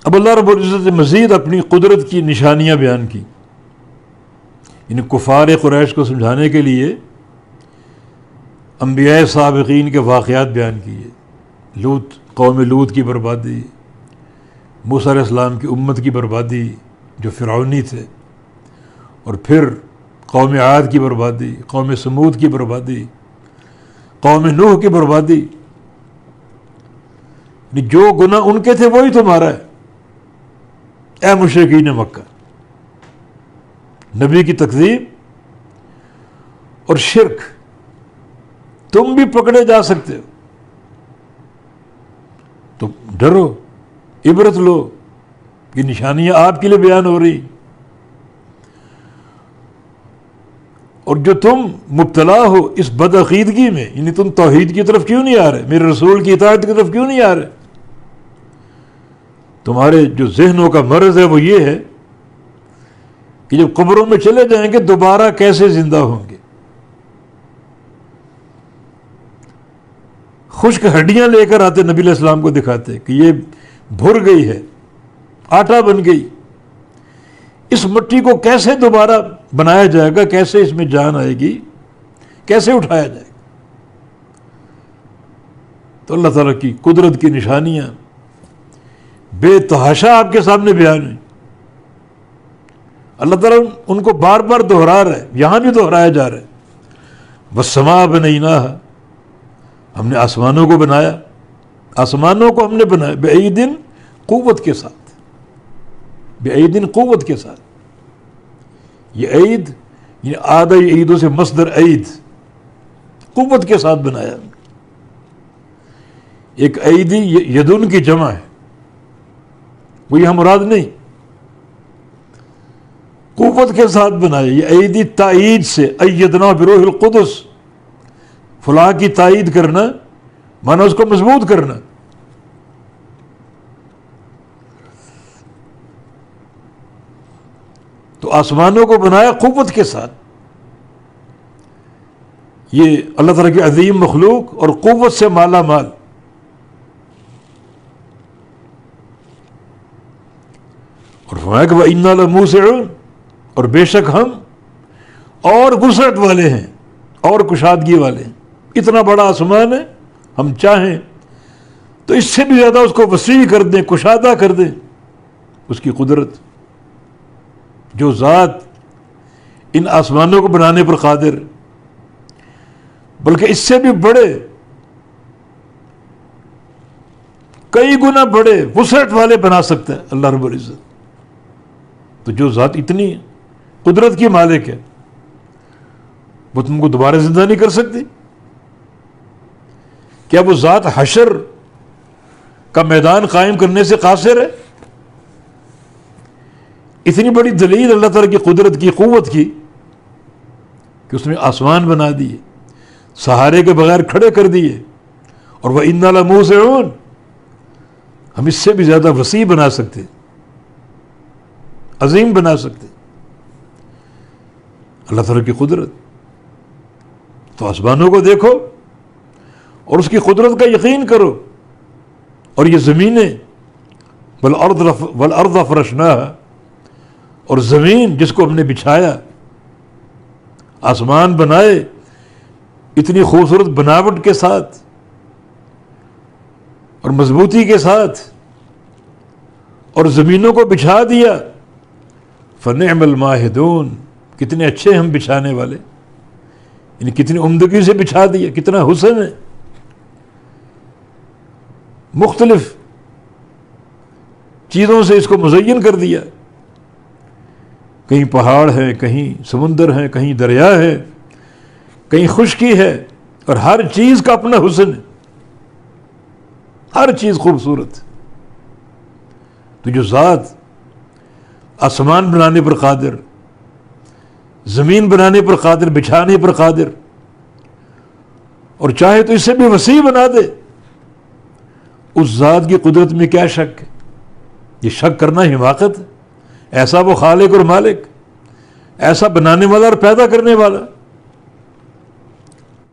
اب اللہ رب العزت نے مزید اپنی قدرت کی نشانیاں بیان کی، یعنی کفار قریش کو سمجھانے کے لیے انبیاء سابقین کے واقعات بیان کیے، قوم لوط کی بربادی، موسیٰ علیہ السلام کی امت کی بربادی جو فرعونی تھے، اور پھر قوم عاد کی بربادی، قوم سمود کی بربادی، قوم نوح کی بربادی، جو گناہ ان کے تھے وہی تمہارا ہے اے مشرکین مکہ۔ نبی کی تکذیب اور شرک، تم بھی پکڑے جا سکتے ہو، تو ڈرو، عبرت لو، یہ نشانیاں آپ کے لیے بیان ہو رہی، اور جو تم مبتلا ہو اس بدعقیدگی میں، یعنی تم توحید کی طرف کیوں نہیں آ رہے، میرے رسول کی اطاعت کی طرف کیوں نہیں آ رہے، تمہارے جو ذہنوں کا مرض ہے وہ یہ ہے کہ جب قبروں میں چلے جائیں گے دوبارہ کیسے زندہ ہوں گے، خشک ہڈیاں لے کر آتے نبی علیہ السلام کو دکھاتے کہ یہ بھر گئی ہے، آٹا بن گئی، اس مٹی کو کیسے دوبارہ بنایا جائے گا، کیسے اس میں جان آئے گی، کیسے اٹھایا جائے گا۔ تو اللہ تعالیٰ کی قدرت کی نشانیاں بے تحاشا آپ کے سامنے بیان ہیں۔ اللہ تعالیٰ ان کو بار بار دہرا رہا ہے، یہاں بھی دہرایا جا رہا ہے، وَالسَّمَاءَ بَنَيْنَاهَا، ہم نے آسمانوں کو بنایا، آسمانوں کو ہم نے بنایا بِأَيْدٍ، قوت کے ساتھ، بِأَيْدٍ، قوت کے ساتھ۔ یہ عید یہ آدھا عیدوں سے مصدر عید، قوت کے ساتھ بنایا۔ ایک عیدی یدن کی جمع ہے، وہ یہاں مراد نہیں، قوت کے ساتھ بنایا۔ یہ عیدی تائید سے، ایدنا بروح القدس، فلاں کی تائید کرنا مانا اس کو مضبوط کرنا۔ تو آسمانوں کو بنایا قوت کے ساتھ۔ یہ اللہ تعالیٰ کی عظیم مخلوق اور قوت سے مالا مال۔ اور فرمایا کہ وَإِنَّا لَمُوسِعُونَ، اور بے شک ہم اور وسعت والے ہیں اور کشادگی والے ہیں۔ اتنا بڑا آسمان ہے، ہم چاہیں تو اس سے بھی زیادہ اس کو وسیع کر دیں، کشادہ کر دیں۔ اس کی قدرت، جو ذات ان آسمانوں کو بنانے پر قادر، بلکہ اس سے بھی بڑے، کئی گنا بڑے وسعت والے بنا سکتا ہے اللہ رب العزت۔ تو جو ذات اتنی قدرت کی مالک ہے وہ تم کو دوبارہ زندہ نہیں کر سکتی؟ کیا وہ ذات حشر کا میدان قائم کرنے سے قاصر ہے؟ اتنی بڑی دلیل اللہ تعالیٰ کی قدرت کی، قوت کی، کہ اس نے آسمان بنا دیے، سہارے کے بغیر کھڑے کر دیے، اور وَإِنَّا لَمُوسِعُونَ، ہم اس سے بھی زیادہ وسیع بنا سکتے، عظیم بنا سکتے۔ اللہ تعالیٰ کی قدرت، تو آسمانوں کو دیکھو اور اس کی قدرت کا یقین کرو، اور یہ زمینیں وَالْأَرْضَ فَرَشْنَاهَا، اور زمین جس کو ہم نے بچھایا، آسمان بنائے اتنی خوبصورت بناوٹ کے ساتھ اور مضبوطی کے ساتھ، اور زمینوں کو بچھا دیا، فَنِعْمَ الْمَاهِدُونَ، کتنے اچھے ہم بچھانے والے، یعنی کتنی عمدگی سے بچھا دیا، کتنا حسن ہے۔ مختلف چیزوں سے اس کو مزین کر دیا، کہیں پہاڑ ہے، کہیں سمندر ہے، کہیں دریا ہے، کہیں خشکی ہے، اور ہر چیز کا اپنا حسن ہے، ہر چیز خوبصورت۔ تو جو ذات آسمان بنانے پر قادر، زمین بنانے پر قادر، بچھانے پر قادر، اور چاہے تو اس سے بھی وسیع بنا دے، اس ذات کی قدرت میں کیا شک ہے؟ یہ شک کرنا حماقت ہے۔ ایسا وہ خالق اور مالک، ایسا بنانے والا اور پیدا کرنے والا،